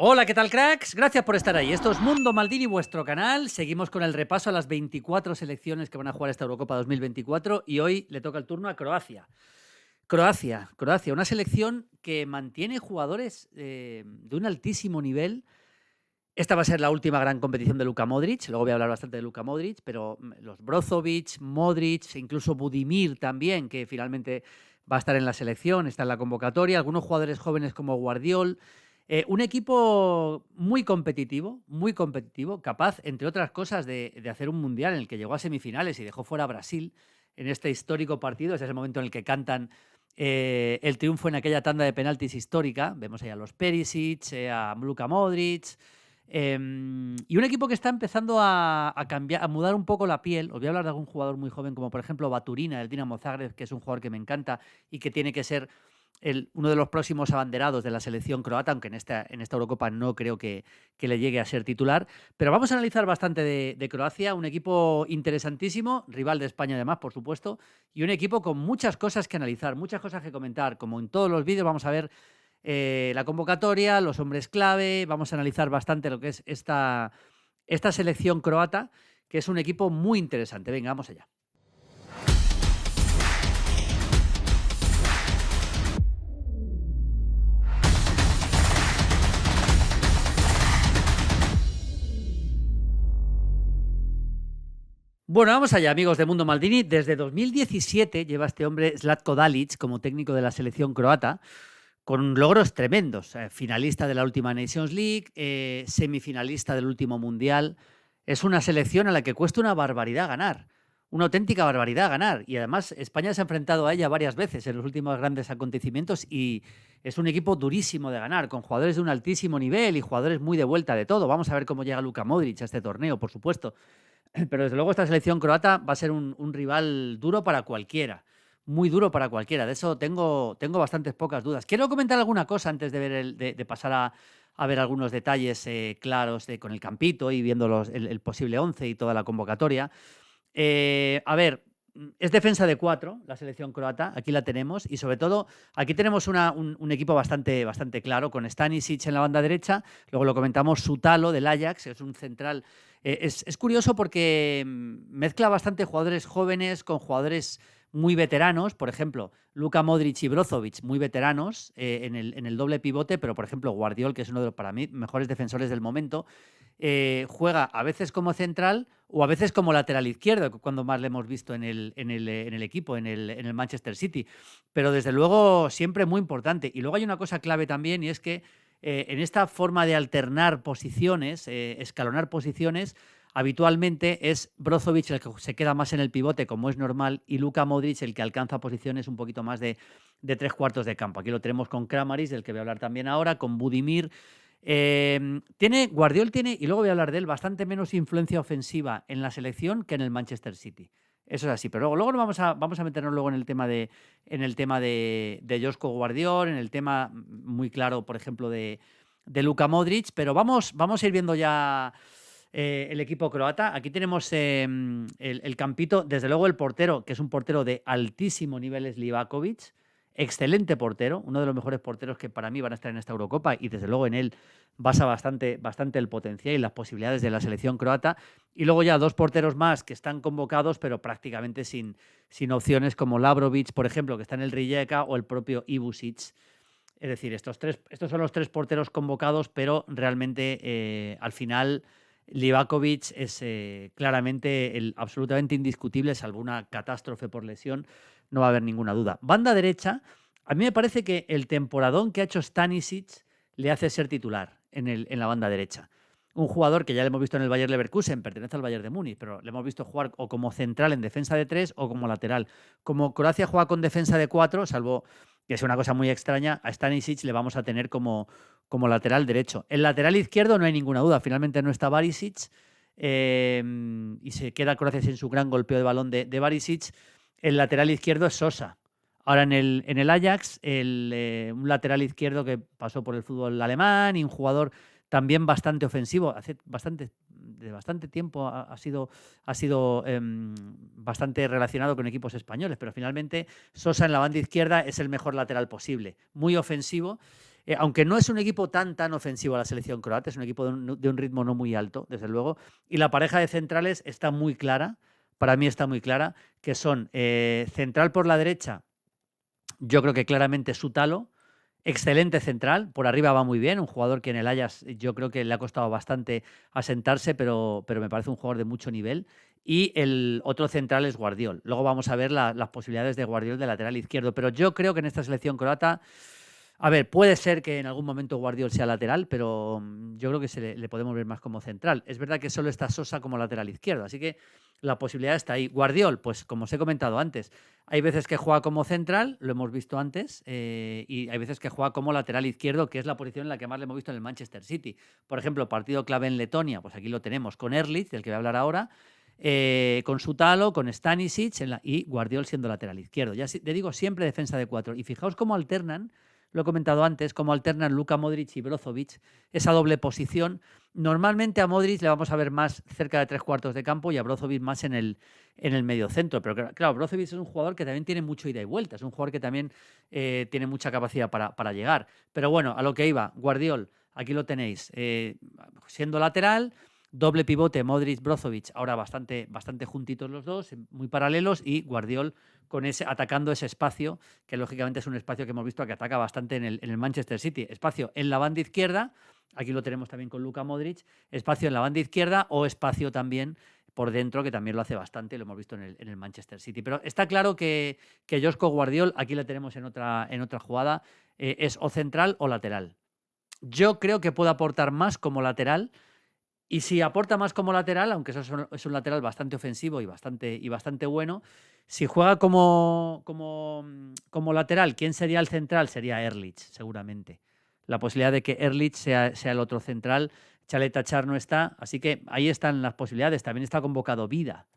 Hola, ¿qué tal, cracks? Gracias por estar ahí. Esto es Mundo Maldini, vuestro canal. Seguimos con el repaso a las 24 selecciones que van a jugar esta Eurocopa 2024 y hoy le toca el turno a Croacia. Croacia, una selección que mantiene jugadores de un altísimo nivel. Esta va a ser la última gran competición de Luka Modric. Luego voy a hablar bastante de Luka Modric, pero los Brozovic, Modric, incluso Budimir también, que finalmente va a estar en la selección, está en la convocatoria. Algunos jugadores jóvenes como Guardiol. Un equipo muy competitivo, capaz, entre otras cosas, de hacer un mundial en el que llegó a semifinales y dejó fuera a Brasil en este histórico partido. Ese es el momento en el que cantan el triunfo en aquella tanda de penaltis histórica. Vemos ahí a los Perisic, a Luka Modric. Y un equipo que está empezando a cambiar, a mudar un poco la piel. Os voy a hablar de algún jugador muy joven, como por ejemplo Baturina, del Dinamo Zagreb, que es un jugador que me encanta y que tiene que ser uno de los próximos abanderados de la selección croata, aunque en esta Eurocopa no creo que le llegue a ser titular. Pero vamos a analizar bastante de Croacia, un equipo interesantísimo, rival de España además, por supuesto, y un equipo con muchas cosas que analizar, muchas cosas que comentar. Como en todos los vídeos vamos a ver la convocatoria, los hombres clave, vamos a analizar bastante lo que es esta selección croata, que es un equipo muy interesante. Venga, vamos allá. Bueno, vamos allá, amigos de Mundo Maldini. Desde 2017 lleva este hombre, Zlatko Dalic, como técnico de la selección croata, con logros tremendos. Finalista de la última Nations League, semifinalista del último Mundial. Es una selección a la que cuesta una barbaridad ganar. Una auténtica barbaridad ganar. Y además España se ha enfrentado a ella varias veces en los últimos grandes acontecimientos y es un equipo durísimo de ganar, con jugadores de un altísimo nivel y jugadores muy de vuelta de todo. Vamos a ver cómo llega Luka Modric a este torneo, por supuesto. Pero desde luego esta selección croata va a ser un rival duro para cualquiera, muy duro para cualquiera. De eso tengo bastantes pocas dudas. Quiero comentar alguna cosa antes de ver de pasar a ver algunos detalles claros con el campito y viendo el posible 11 y toda la convocatoria. A ver, es defensa de 4 la selección croata, aquí la tenemos, y sobre todo aquí tenemos un equipo bastante claro, con Stanisic en la banda derecha, luego lo comentamos, Sutalo del Ajax, es un central. Es curioso porque mezcla bastante jugadores jóvenes con jugadores muy veteranos, por ejemplo, Luka Modric y Brozovic, muy veteranos en el doble pivote, pero por ejemplo Guardiol, que es uno de los, para mí, mejores defensores del momento, juega a veces como central o a veces como lateral izquierdo, cuando más le hemos visto en el equipo, en el Manchester City. Pero desde luego siempre muy importante. Y luego hay una cosa clave también, y es que en esta forma de alternar posiciones, escalonar posiciones, habitualmente es Brozovic el que se queda más en el pivote, como es normal, y Luka Modric el que alcanza posiciones un poquito más de tres cuartos de campo. Aquí lo tenemos con Kramaric, del que voy a hablar también ahora, con Budimir. Guardiol tiene, y luego voy a hablar de él, bastante menos influencia ofensiva en la selección que en el Manchester City. Eso es así, pero luego vamos a meternos luego en el tema de Joško Guardiol, en el tema muy claro, por ejemplo, de Luka Modric, pero vamos a ir viendo ya el equipo croata. Aquí tenemos el campito, desde luego el portero, que es un portero de altísimo nivel, es Livakovic. Excelente portero, uno de los mejores porteros que para mí van a estar en esta Eurocopa, y desde luego en él basa bastante el potencial y las posibilidades de la selección croata. Y luego ya dos porteros más que están convocados, pero prácticamente sin opciones, como Lavrovic, por ejemplo, que está en el Rijeka, o el propio Ibusic. Es decir, estos son los tres porteros convocados, pero realmente al final Livakovic es claramente el absolutamente indiscutible, salvo una catástrofe por lesión, no va a haber ninguna duda. Banda derecha, a mí me parece que el temporadón que ha hecho Stanisic le hace ser titular en la banda derecha. Un jugador que ya le hemos visto en el Bayer Leverkusen, pertenece al Bayern de Múnich, pero le hemos visto jugar o como central en defensa de 3 o como lateral. Como Croacia juega con defensa de 4, salvo que es una cosa muy extraña, a Stanisic le vamos a tener como lateral derecho. El lateral izquierdo no hay ninguna duda, finalmente no está Barisic, y se queda Croacia sin su gran golpeo de balón de Barisic. El lateral izquierdo es Sosa. Ahora en el Ajax, un lateral izquierdo que pasó por el fútbol alemán y un jugador también bastante ofensivo. Hace bastante tiempo ha sido bastante relacionado con equipos españoles, pero finalmente Sosa en la banda izquierda es el mejor lateral posible. Muy ofensivo. aunque no es un equipo tan ofensivo a la selección croata, es un equipo de un ritmo no muy alto, desde luego, y la pareja de centrales está muy clara, para mí está muy clara, que son central por la derecha, yo creo que claramente Sutalo, excelente central, por arriba va muy bien, un jugador que en el Ajax yo creo que le ha costado bastante asentarse, pero me parece un jugador de mucho nivel. Y el otro central es Guardiol. Luego vamos a ver las posibilidades de Guardiol de lateral izquierdo, pero yo creo que en esta selección croata, a ver, puede ser que en algún momento Guardiol sea lateral, pero yo creo que le podemos ver más como central. Es verdad que solo está Sosa como lateral izquierdo, así que la posibilidad está ahí. Guardiol, pues como os he comentado antes, hay veces que juega como central, lo hemos visto antes, y hay veces que juega como lateral izquierdo, que es la posición en la que más le hemos visto en el Manchester City. Por ejemplo, partido clave en Letonia, pues aquí lo tenemos con Erlich, del que voy a hablar ahora, con Sutalo, con Stanisic y Guardiol siendo lateral izquierdo. Ya te digo, siempre defensa de 4. Y fijaos cómo alternan, lo he comentado antes, cómo alternan Luka Modric y Brozovic, esa doble posición. Normalmente a Modric le vamos a ver más cerca de 3/4 de campo y a Brozovic más en el medio centro. Pero claro, Brozovic es un jugador que también tiene mucho ida y vuelta, es un jugador que también tiene mucha capacidad para llegar. Pero bueno, a lo que iba, Guardiol, aquí lo tenéis, siendo lateral, doble pivote Modric-Brozovic, ahora bastante juntitos los dos, muy paralelos, y Guardiol atacando ese espacio, que lógicamente es un espacio que hemos visto que ataca bastante en el Manchester City. Espacio en la banda izquierda, aquí lo tenemos también con Luka Modric, espacio en la banda izquierda o espacio también por dentro, que también lo hace bastante, lo hemos visto en el Manchester City. Pero está claro que Joško Guardiol, aquí le tenemos en otra jugada, es o central o lateral. Yo creo que puede aportar más como lateral, y si aporta más como lateral, aunque eso es un lateral bastante ofensivo y bastante bueno, si juega como lateral, ¿quién sería el central? Sería Erlich, seguramente. La posibilidad de que Erlich sea el otro central. Chaleta Char no está, así que ahí están las posibilidades. También está convocado Vida,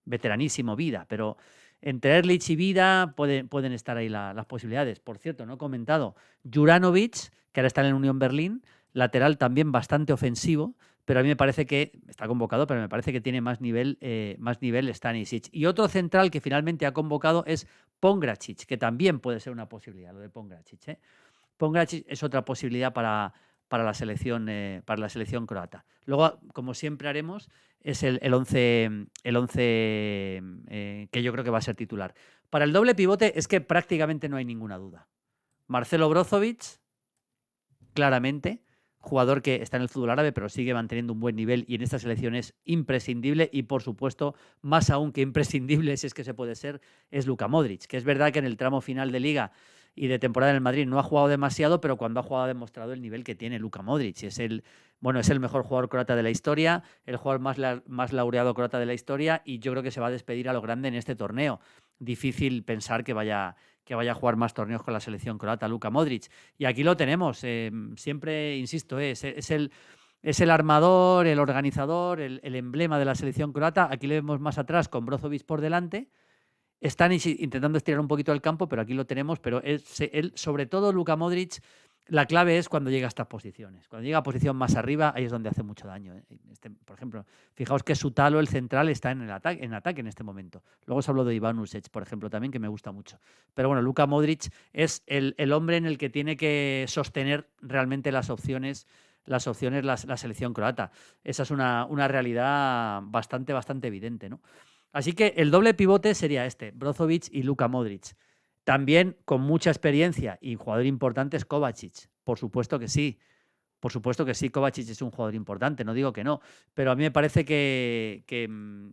veteranísimo Vida, pero entre Erlich y Vida pueden estar ahí las posibilidades. Por cierto, no he comentado, Juranovic, que ahora está en el Unión Berlín, lateral también bastante ofensivo, pero a mí me parece que está convocado, pero me parece que tiene más nivel Stanisic. Y otro central que finalmente ha convocado es Pongracic, que también puede ser una posibilidad, lo de Pongracic, ¿eh? Pongracic es otra posibilidad para la selección croata. Luego, como siempre haremos, es el 11 que yo creo que va a ser titular. Para el doble pivote es que prácticamente no hay ninguna duda. Marcelo Brozovic, claramente, jugador que está en el fútbol árabe, pero sigue manteniendo un buen nivel y en esta selección es imprescindible, y por supuesto, más aún que imprescindible, si es que se puede ser, es Luka Modric, que es verdad que en el tramo final de Liga y de temporada en el Madrid no ha jugado demasiado, pero cuando ha jugado ha demostrado el nivel que tiene Luka Modric. Es el mejor jugador croata de la historia, el jugador más laureado croata de la historia, y yo creo que se va a despedir a lo grande en este torneo. Difícil pensar que vaya a jugar más torneos con la selección croata, Luka Modric. Y aquí lo tenemos, siempre insisto, es el armador, el organizador, el emblema de la selección croata. Aquí le vemos más atrás con Brozovic por delante. Están intentando estirar un poquito el campo, pero aquí lo tenemos. Pero él, sobre todo Luka Modric, la clave es cuando llega a estas posiciones. Cuando llega a posición más arriba, ahí es donde hace mucho daño. Por ejemplo, fijaos que Sutalo, el central, está en ataque en este momento. Luego os hablo de Ivan Ušec, por ejemplo, también, que me gusta mucho. Pero bueno, Luka Modric es el hombre en el que tiene que sostener realmente las opciones la selección croata. Esa es una realidad bastante evidente, ¿no? Así que el doble pivote sería Brozovic y Luka Modric. También con mucha experiencia y jugador importante es Kovacic. Por supuesto que sí. Kovacic es un jugador importante, no digo que no. Pero a mí me parece que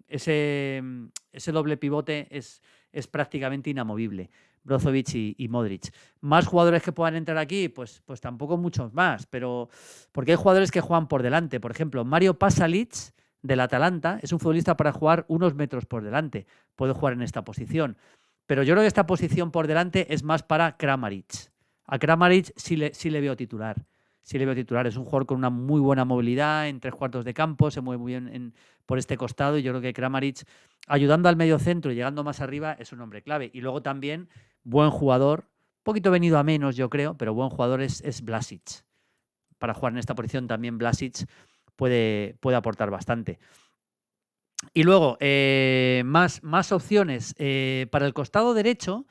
ese doble pivote es prácticamente inamovible. Brozovic y Modric. Más jugadores que puedan entrar aquí, pues tampoco muchos más, pero porque hay jugadores que juegan por delante. Por ejemplo, Mario Pasalic, del Atalanta, es un futbolista para jugar unos metros por delante. Puede jugar en esta posición. Pero yo creo que esta posición por delante es más para Kramaric. A Kramaric sí le veo titular. Es un jugador con una muy buena movilidad en 3/4 de campo, se mueve muy bien por este costado, y yo creo que Kramaric, ayudando al medio centro y llegando más arriba, es un hombre clave. Y luego también, buen jugador, un poquito venido a menos, yo creo, pero buen jugador es Vlasic. Para jugar en esta posición también Vlasic puede aportar bastante. Y luego, más opciones. Para el costado derecho,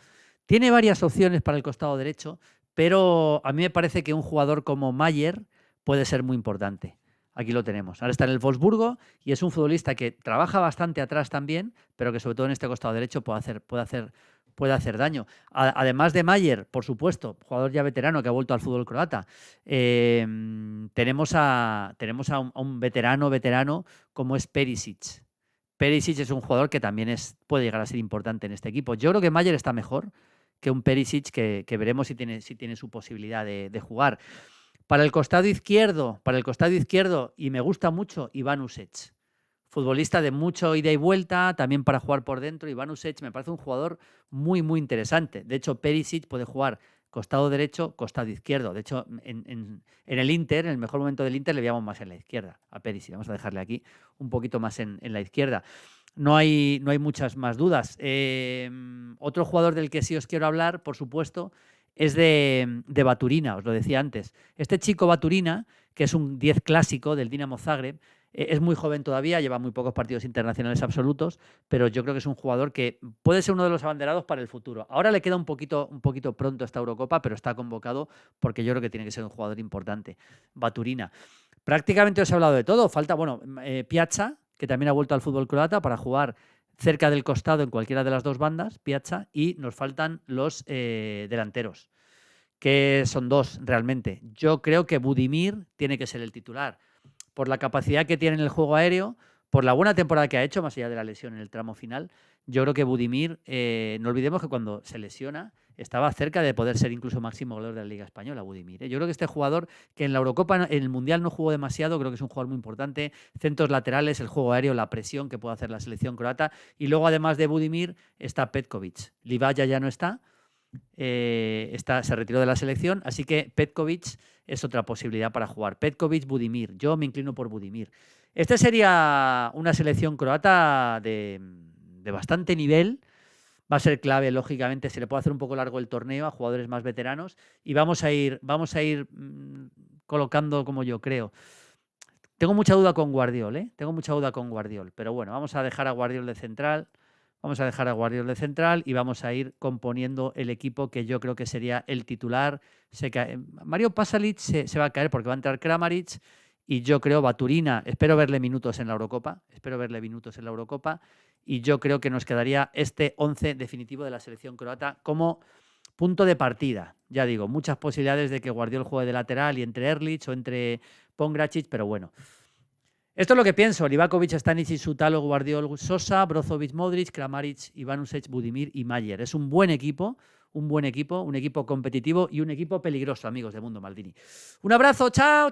tiene varias opciones para el costado derecho, pero a mí me parece que un jugador como Mayer puede ser muy importante. Aquí lo tenemos. Ahora está en el Wolfsburgo y es un futbolista que trabaja bastante atrás también, pero que sobre todo en este costado derecho puede hacer daño. Además de Mayer, por supuesto, jugador ya veterano que ha vuelto al fútbol croata, tenemos a un veterano como es Perisic. Perisic es un jugador que también puede llegar a ser importante en este equipo. Yo creo que Mayer está mejor que un Perisic que veremos si tiene su posibilidad de jugar. Para el costado izquierdo, y me gusta mucho, Iván Ušec. Futbolista de mucho ida y vuelta, también para jugar por dentro. Iván Ušec me parece un jugador muy, muy interesante. De hecho, Perisic puede jugar costado derecho, costado izquierdo. De hecho, en el Inter, en el mejor momento del Inter, le veíamos más en la izquierda a Perisic. Vamos a dejarle aquí un poquito más en la izquierda. No hay muchas más dudas. Otro jugador del que sí os quiero hablar, por supuesto, es de Baturina, os lo decía antes. Este chico Baturina, que es un 10 clásico del Dinamo Zagreb, es muy joven todavía, lleva muy pocos partidos internacionales absolutos, pero yo creo que es un jugador que puede ser uno de los abanderados para el futuro. Ahora le queda un poquito pronto esta Eurocopa, pero está convocado porque yo creo que tiene que ser un jugador importante. Baturina. Prácticamente os he hablado de todo. Falta, Piazza, que también ha vuelto al fútbol croata para jugar cerca del costado en cualquiera de las dos bandas, Piazza, y nos faltan los delanteros, que son dos realmente. Yo creo que Budimir tiene que ser el titular, por la capacidad que tiene en el juego aéreo, por la buena temporada que ha hecho, más allá de la lesión en el tramo final. Yo creo que Budimir, no olvidemos que cuando se lesiona, estaba cerca de poder ser incluso máximo goleador de la Liga Española, Budimir. Yo creo que este jugador, que en la Eurocopa, en el Mundial no jugó demasiado, creo que es un jugador muy importante. Centros laterales, el juego aéreo, la presión que puede hacer la selección croata. Y luego, además de Budimir, está Petkovic. Livaja ya no está. Se retiró de la selección, así que Petkovic es otra posibilidad para jugar. Petkovic, Budimir. Yo me inclino por Budimir. Esta sería una selección croata de bastante nivel. Va a ser clave, lógicamente, se le puede hacer un poco largo el torneo a jugadores más veteranos y vamos a ir colocando como yo creo. Tengo mucha duda con Guardiol, pero bueno, vamos a dejar a Guardiol de central. Y vamos a ir componiendo el equipo que yo creo que sería el titular. Mario Pasalic se va a caer porque va a entrar Kramaric y yo creo Baturina. Espero verle minutos en la Eurocopa. Y yo creo que nos quedaría este 11 definitivo de la selección croata como punto de partida. Ya digo, muchas posibilidades de que Guardiol juegue de lateral y entre Erlich o entre Pongracic, pero bueno. Esto es lo que pienso. Livakovic, Stanisic, Sutalo, Guardiol, Sosa, Brozovic, Modric, Kramaric, Iván Ušec, Budimir y Mayer. Es un buen equipo, un equipo competitivo y un equipo peligroso, amigos de Mundo Maldini. Un abrazo, chao.